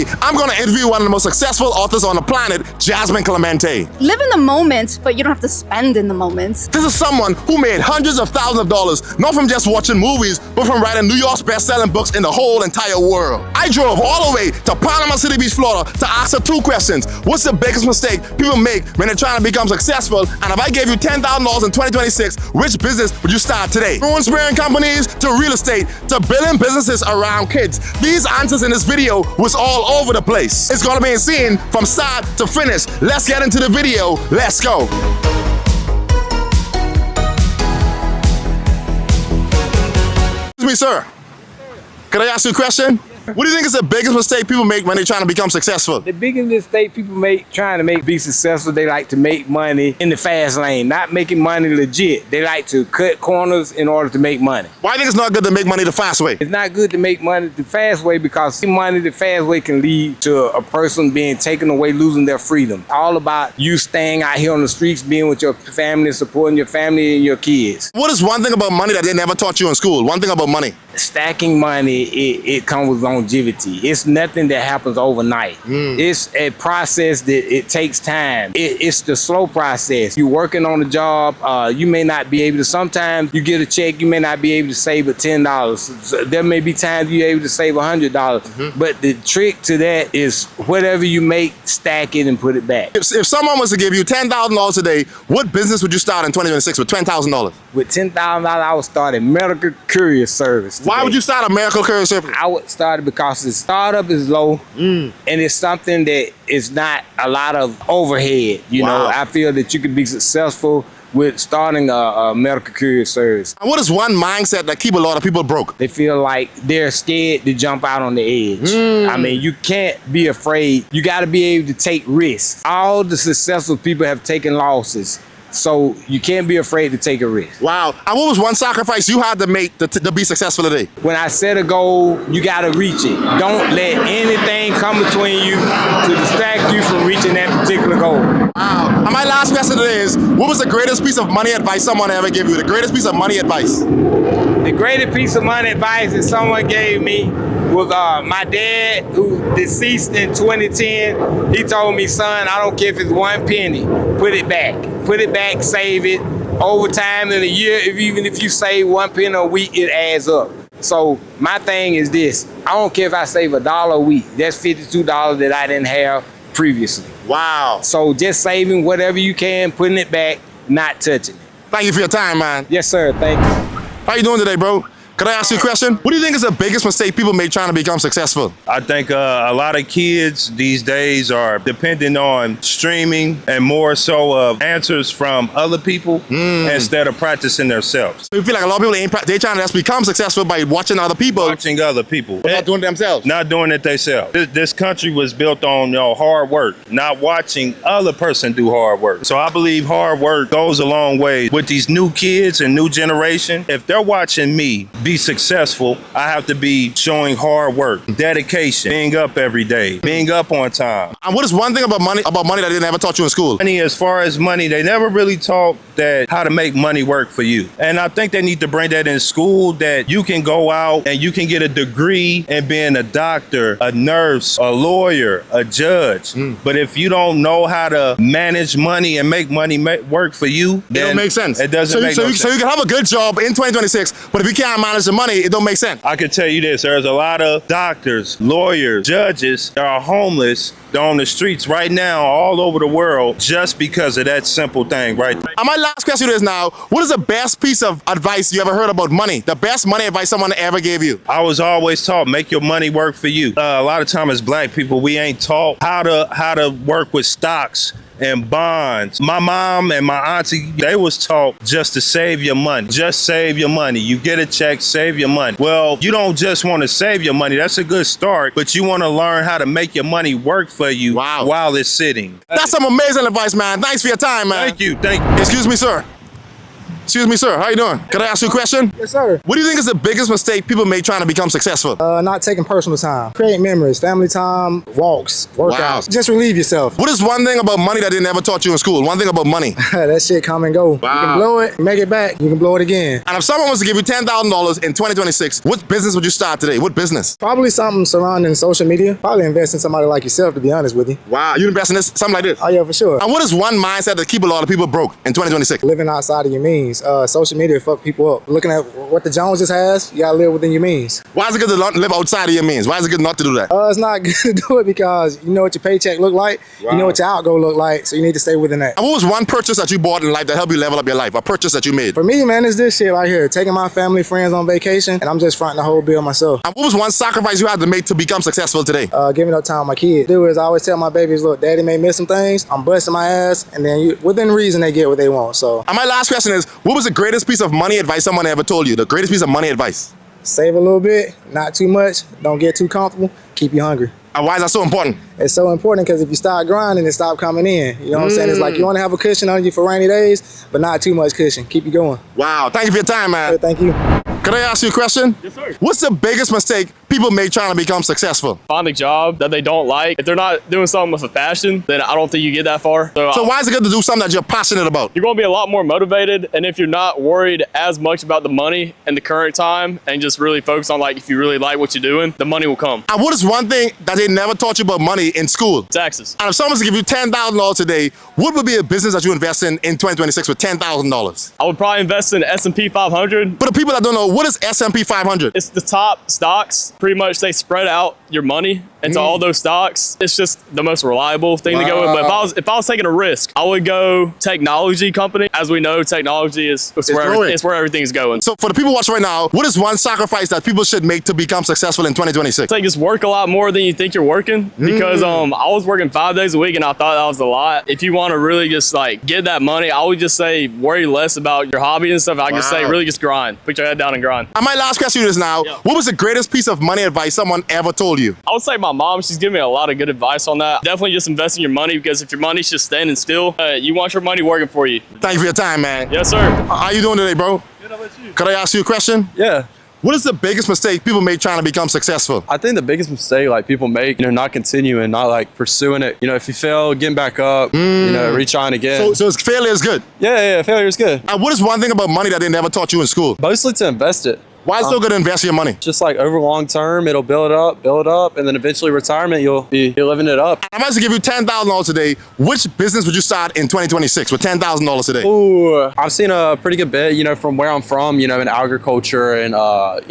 Today, I'm gonna interview one of the most successful authors on the planet, Jasmine Clemente. Live in the moment, but you don't have to spend in the moment. This is someone who made hundreds of thousands of dollars, not from just watching movies, but from writing New York's best-selling books in the whole entire world. I drove all the way to Panama City Beach, Florida to ask her two questions. What's the biggest mistake people make when they're trying to become successful? And if I gave you $10,000 in 2026, which business would you start today? From inspiring companies to real estate to building businesses around kids. These answers in this video was all over the place. It's gonna be insane from start to finish. Let's get into the video. Let's go. Excuse me, sir. Can I ask you a question? What do you think is the biggest mistake people make when they're trying to become successful? The biggest mistake people make trying to be successful, they like to make money in the fast lane, not making money legit. They like to cut corners in order to make money. Why do you think it's not good to make money the fast way? It's not good to make money the fast way because money the fast way can lead to a person being taken away, losing their freedom. All about you staying out here on the streets, being with your family, supporting your family and your kids. What is one thing about money that they never taught you in school? One thing about money. Stacking money, it comes with longevity. It's nothing that happens overnight. It's a process that it takes time. It's the slow process. You're working on a job, you may not be able to, sometimes you get a check, you may not be able to save but $10. So there may be times you're able to save $100. But the trick to that is whatever you make, stack it and put it back. If someone was to give you $10,000 today, what business would you start in 2026 with $10,000? With $10,000, I would start a medical courier service today. Why would you start a medical courier service? I would start it because the startup is low and it's something that is not a lot of overhead. You know, I feel that you could be successful with starting a medical courier service. And what is one mindset that keep a lot of people broke? They feel like they're scared to jump out on the edge. I mean, you can't be afraid. You got to be able to take risks. All the successful people have taken losses. So you can't be afraid to take a risk. Wow. And what was one sacrifice you had to make to be successful today? When I set a goal, you got to reach it. Don't let anything come between you to distract you from reaching that particular goal. Wow. And my last question today is, what was the greatest piece of money advice someone ever gave you? The greatest piece of money advice? The greatest piece of money advice that someone gave me was my dad, who deceased in 2010. He told me, son, I don't care if it's one penny, put it back. Put it back, save it. Over time in a year, even if you save one penny a week, it adds up. So my thing is this, I don't care if I save $1 a week. That's $52 that I didn't have previously. Wow. So just saving whatever you can, putting it back, not touching it. Thank you for your time, man. Yes, sir. Thank you. How you doing today, bro? Can I ask you a question? What do you think is the biggest mistake people make trying to become successful? I think a lot of kids these days are depending on streaming and more so of answers from other people instead of practicing themselves. You feel like a lot of people they're trying to just become successful by watching other people. Watching other people. But not doing it themselves. Not doing it themselves. This country was built on hard work, not watching other person do hard work. So I believe hard work goes a long way with these new kids and new generation. If they're watching me be successful, I have to be showing hard work, dedication, being up every day, being up on time. And what is one thing about money that they never taught you in school? Money, as far as money, they never really taught that how to make money work for you. And I think they need to bring that in school, that you can go out and you can get a degree in being a doctor, a nurse, a lawyer, a judge. But if you don't know how to manage money and make money work for you, then it don't make sense. It doesn't make sense. So you can have a good job in 2026, but if you can't manage the money, it don't make sense. I can tell you this, there's a lot of doctors, lawyers, judges that are homeless. They're on the streets right now all over the world just because of that simple thing right there. And my last question is now, what is the best piece of advice you ever heard about money? The best money advice someone ever gave you? I was always taught, make your money work for you. A lot of times as black people, we ain't taught how to work with stocks and bonds. My mom and my auntie, they was taught just to save your money. Just save your money. You get a check, save your money. Well, you don't just want to save your money. That's a good start, but you want to learn how to make your money work for you while it's sitting. That's some amazing advice, man. Thanks for your time, man. Thank you. Thank you. Excuse me, sir. Excuse me, sir. How you doing? Can I ask you a question? Yes, sir. What do you think is the biggest mistake people make trying to become successful? Not taking personal time. Create memories, family time, walks, workouts. Wow. Just relieve yourself. What is one thing about money that they never taught you in school? One thing about money. That shit come and go. Wow. You can blow it, make it back. You can blow it again. And if someone was to give you $10,000 in 2026, what business would you start today? What business? Probably something surrounding social media. Probably invest in somebody like yourself, to be honest with you. Wow, you invest in this? Something like this? Oh, yeah, for sure. And what is one mindset that keep a lot of people broke in 2026? Living outside of your means. Social media fuck people up. Looking at what the Joneses has, you gotta live within your means. Why is it good to live outside of your means? Why is it good not to do that? It's not good to do it because you know what your paycheck look like. Wow. You know what your outgo look like, so you need to stay within that. And what was one purchase that you bought in life that helped you level up your life? A purchase that you made? For me, man, it's this shit right here. Taking my family, friends on vacation, and I'm just fronting the whole bill myself. And what was one sacrifice you had to make to become successful today? Giving up time with my kids. Do is I always tell my babies, look, daddy may miss some things. I'm busting my ass, and then within reason they get what they want. So And my last question is, what was the greatest piece of money advice someone ever told you? The greatest piece of money advice? save a little bit, not too much. Don't get too comfortable. Keep you hungry. And why is that so important? It's so important because if you start grinding, it stop coming in. You know what I'm saying? It's like you want to have a cushion on you for rainy days, but not too much cushion. Keep you going. Wow, thank you for your time, man. Thank you. Can I ask you a question? Yes, sir. What's the biggest mistake people make trying to become successful? Find a job that they don't like. If they're not doing something with a passion, then I don't think you get that far. So why is it good to do something that you're passionate about? You're going to be a lot more motivated, and if you're not worried as much about the money in the current time and just really focus on like if you really like what you're doing, the money will come. And what is one thing that they never taught you about money in school? Taxes. And if someone was to give you $10,000 today, what would be a business that you invest in 2026 with $10,000? I would probably invest in S&P 500. For the people that don't know, what is S&P 500? It's the top stocks. Pretty much they spread out your money into all those stocks. It's just the most reliable thing to go with. But if I was taking a risk, I would go technology company. As we know, technology is where everything's going. So for the people watching right now, what is one sacrifice that people should make to become successful in 2026? It's like just work a lot more than you think you're working, because I was working 5 days a week and I thought that was a lot. If you want to really just like get that money, I would just say worry less about your hobby and stuff. I just say really just grind. Put your head down and grind. And my last question is now, what was the greatest piece of money advice someone ever told you? I would say my mom, she's given me a lot of good advice on that. Definitely just invest in your money, because if your money's just standing still, you want your money working for you. Thank you for your time, man. Yes, sir. How you doing today, bro? Good, how about you? Could I ask you a question? Yeah. What is the biggest mistake people make trying to become successful? I think the biggest mistake like people make, not continuing, not like pursuing it. If you fail, getting back up, retrying again. So failure is good. Yeah, failure is good. And what is one thing about money that they never taught you in school? Mostly to invest it. Why is it so good to invest your money? Just like over long term, it'll build up, and then eventually retirement, you'll be living it up. I'm about to give you $10,000 today. Which business would you start in 2026 with $10,000 today? Ooh, I've seen a pretty good bit, from where I'm from, in agriculture and,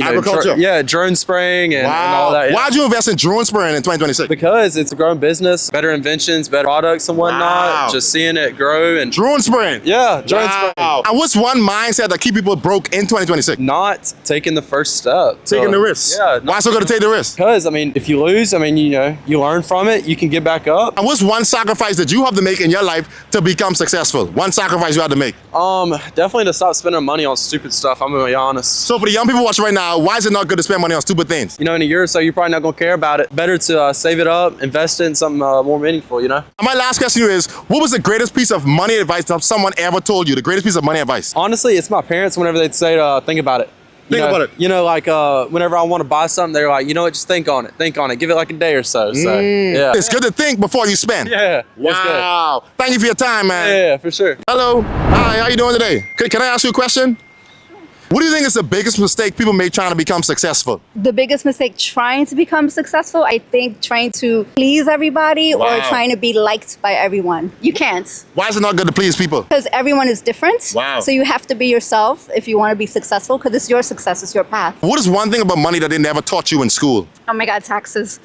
Agriculture? Drone spraying and all that. Yeah. Why'd you invest in drone spraying in 2026? Because it's a growing business, better inventions, better products and whatnot. Wow. Just seeing it grow and Drone spraying? yeah, drone spraying. And what's one mindset that keep people broke in 2026? Not taking the first step. Taking the risk. Yeah. Why so good to take the risk? Because, if you lose, you learn from it, you can get back up. And what's one sacrifice that you have to make in your life to become successful? One sacrifice you have to make. Definitely to stop spending money on stupid stuff, I'm gonna be honest. So for the young people watching right now, why is it not good to spend money on stupid things? In a year or so, you're probably not gonna care about it. Better to save it up, invest it in something more meaningful, And my last question to you is, what was the greatest piece of money advice that someone ever told you? The greatest piece of money advice? Honestly, it's my parents whenever they'd say, think about it. Think about it. Whenever I want to buy something, they're like, just think on it. Give it like a day or so. So, yeah. It's good to think before you spend. Yeah. Wow. Thank you for your time, man. Yeah, for sure. Hello. Hi, how you doing today? Can I ask you a question? What do you think is the biggest mistake people make trying to become successful? The biggest mistake trying to become successful, I think trying to please everybody or trying to be liked by everyone. You can't. Why is it not good to please people? Because everyone is different. Wow. So you have to be yourself if you want to be successful, because it's your success, it's your path. What is one thing about money that they never taught you in school? Oh my God, taxes.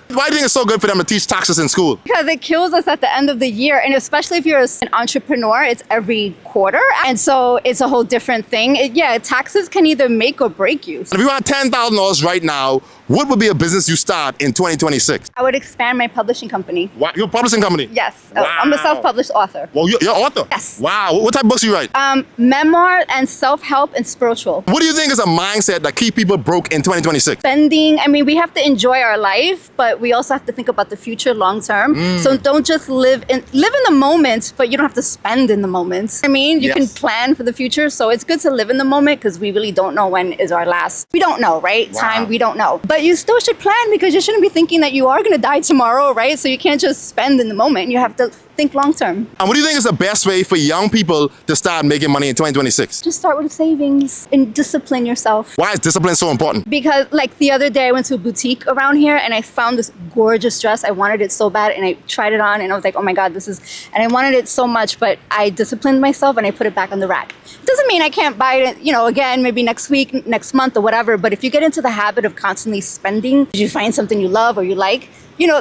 Why do you think it's so good for them to teach taxes in school? Because it kills us at the end of the year. And especially if you're an entrepreneur, it's every quarter. And so it's a whole different thing. Taxes can either make or break you. If you had $10,000 right now, what would be a business you start in 2026? I would expand my publishing company. Wow, you're a publishing company? Yes. Wow. I'm a self-published author. Well, you're an author? Yes. Wow. What type of books do you write? Memoir and self-help and spiritual. What do you think is a mindset that keep people broke in 2026? Spending, I mean, we have to enjoy our life, but we also have to think about the future long term. So don't just live in the moment, but you don't have to spend in the moment. I mean, you can plan for the future. So it's good to live in the moment because we really don't know when is our last. We don't know, right? Wow. Time, we don't know. But you still should plan because you shouldn't be thinking that you are going to die tomorrow, right? So you can't just spend in the moment. You have to think long term. And what do you think is the best way for young people to start making money in 2026? Just start with savings and discipline yourself. Why is discipline so important? Because like the other day I went to a boutique around here and I found this gorgeous dress. I wanted it so bad and I tried it on and I was like, oh my God, and I wanted it so much, but I disciplined myself and I put it back on the rack. Doesn't mean I can't buy it, again, maybe next week, next month or whatever. But if you get into the habit of constantly spending, you find something you love or you like,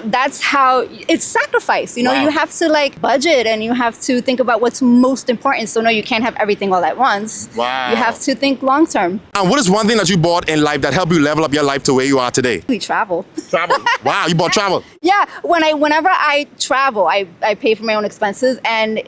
that's how it's sacrifice. Wow. You have to budget and you have to think about what's most important. So no, you can't have everything all at once. Wow. You have to think long term. And what is one thing that you bought in life that helped you level up your life to where you are today? We travel. Travel. Wow, you bought travel. Yeah, whenever I travel, I pay for my own expenses and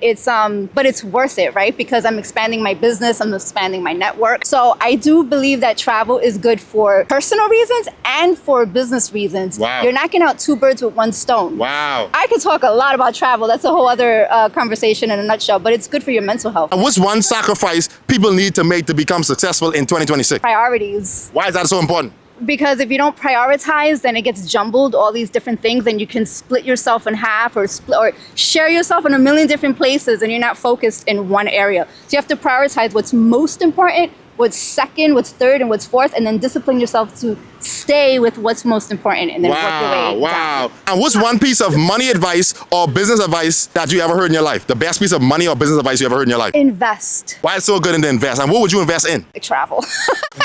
but it's worth it, right? Because I'm expanding my business, I'm expanding my network. So I do believe that travel is good for personal reasons and for business reasons. Wow. You're knocking out two birds with one stone. Wow. I could talk a lot about travel. That's a whole other conversation in a nutshell, but it's good for your mental health. And what's one sacrifice people need to make to become successful in 2026? Priorities. Why is that so important? Because if you don't prioritize, then it gets jumbled, all these different things, and you can split yourself in half or share yourself in a million different places and you're not focused in one area. So you have to prioritize what's most important, what's second, what's third, and what's fourth, and then discipline yourself to stay with what's most important and then work your way down. And what's one piece of money advice or business advice that you ever heard in your life? The best piece of money or business advice you ever heard in your life? Invest. Why it's so good to invest? And what would you invest in? Travel.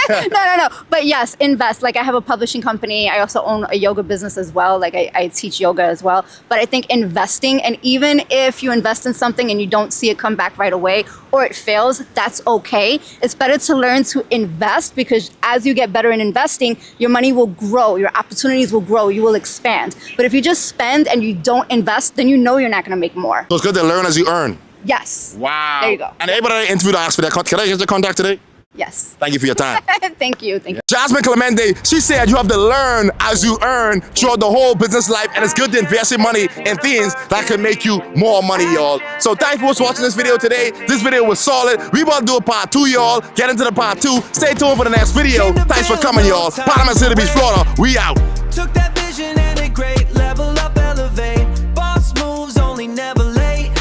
No. But yes, invest. Like I have a publishing company. I also own a yoga business as well. Like I teach yoga as well. But I think investing, and even if you invest in something and you don't see it come back right away or it fails, that's okay. It's better to learn to invest because as you get better in investing, your money will grow, your opportunities will grow, you will expand. But if you just spend and you don't invest, then you're not going to make more. So it's good to learn as you earn. Yes. Wow. There you go. And everybody I interviewed asked for that. Can I get your contact today? Yes. Thank you for your time. Thank you. Jasmine Clemente, she said you have to learn as you earn throughout the whole business life, and it's good to invest your money in things that can make you more money, y'all. So thanks for watching this video today. This video was solid. We about to do a part 2, y'all. Get into the part 2. Stay tuned for the next video. Thanks for coming, y'all. Panama City Beach, Florida. We out. Took that vision and a great level up, elevate. Boss moves only, never late.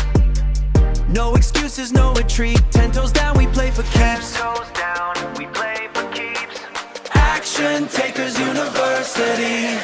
No excuses, no retreat. 10 toes down, we play for keeps. Action Takers University.